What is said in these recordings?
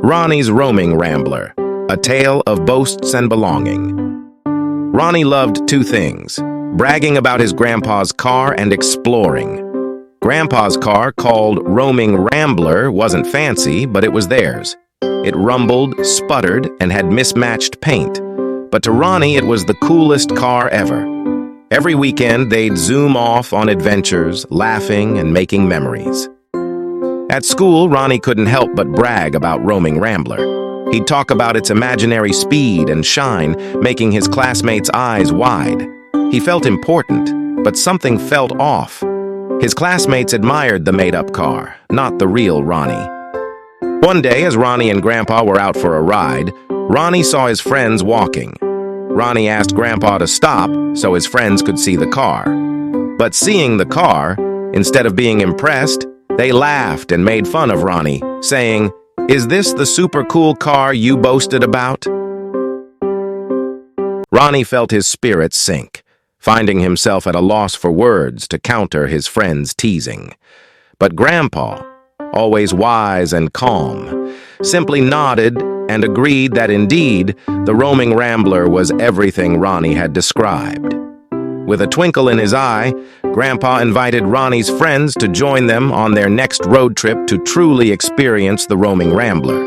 Ronnie's Roaming Rambler, a tale of boasts and belonging. Ronnie loved two things: bragging about his grandpa's car and exploring. Grandpa's car, called Roaming Rambler, wasn't fancy, but it was theirs. It rumbled, sputtered, and had mismatched paint. But to Ronnie, it was the coolest car ever. Every weekend, they'd zoom off on adventures, laughing and making memories. At school, Ronnie couldn't help but brag about Roaming Rambler. He'd talk about its imaginary speed and shine, making his classmates' eyes wide. He felt important, but something felt off. His classmates admired the made-up car, not the real Ronnie. One day, as Ronnie and Grandpa were out for a ride, Ronnie saw his friends walking. Ronnie asked Grandpa to stop so his friends could see the car. But seeing the car, instead of being impressed, they laughed and made fun of Ronnie, saying, "Is this the super cool car you boasted about?" Ronnie felt his spirits sink, finding himself at a loss for words to counter his friends' teasing. But Grandpa, always wise and calm, simply nodded and agreed that indeed the Roaming Rambler was everything Ronnie had described. With a twinkle in his eye, Grandpa invited Ronnie's friends to join them on their next road trip to truly experience the Roaming Rambler.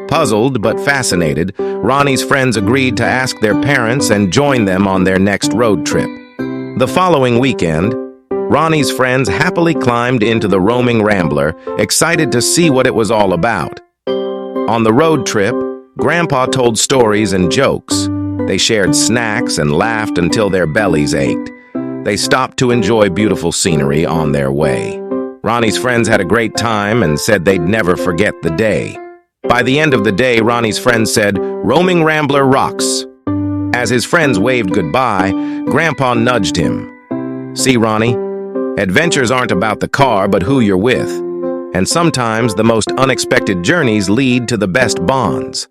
Puzzled but fascinated, Ronnie's friends agreed to ask their parents and join them on their next road trip. The following weekend, Ronnie's friends happily climbed into the Roaming Rambler, excited to see what it was all about. On the road trip, Grandpa told stories and jokes. They shared snacks and laughed until their bellies ached. They stopped to enjoy beautiful scenery on their way. Ronnie's friends had a great time and said they'd never forget the day. By the end of the day, Ronnie's friends said, "Roaming Rambler rocks." As his friends waved goodbye, Grandpa nudged him. "See, Ronnie, adventures aren't about the car, but who you're with. And sometimes the most unexpected journeys lead to the best bonds."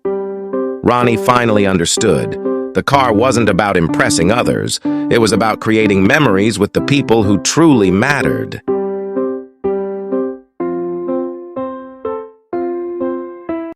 Ronnie finally understood. The car wasn't about impressing others. It was about creating memories with the people who truly mattered.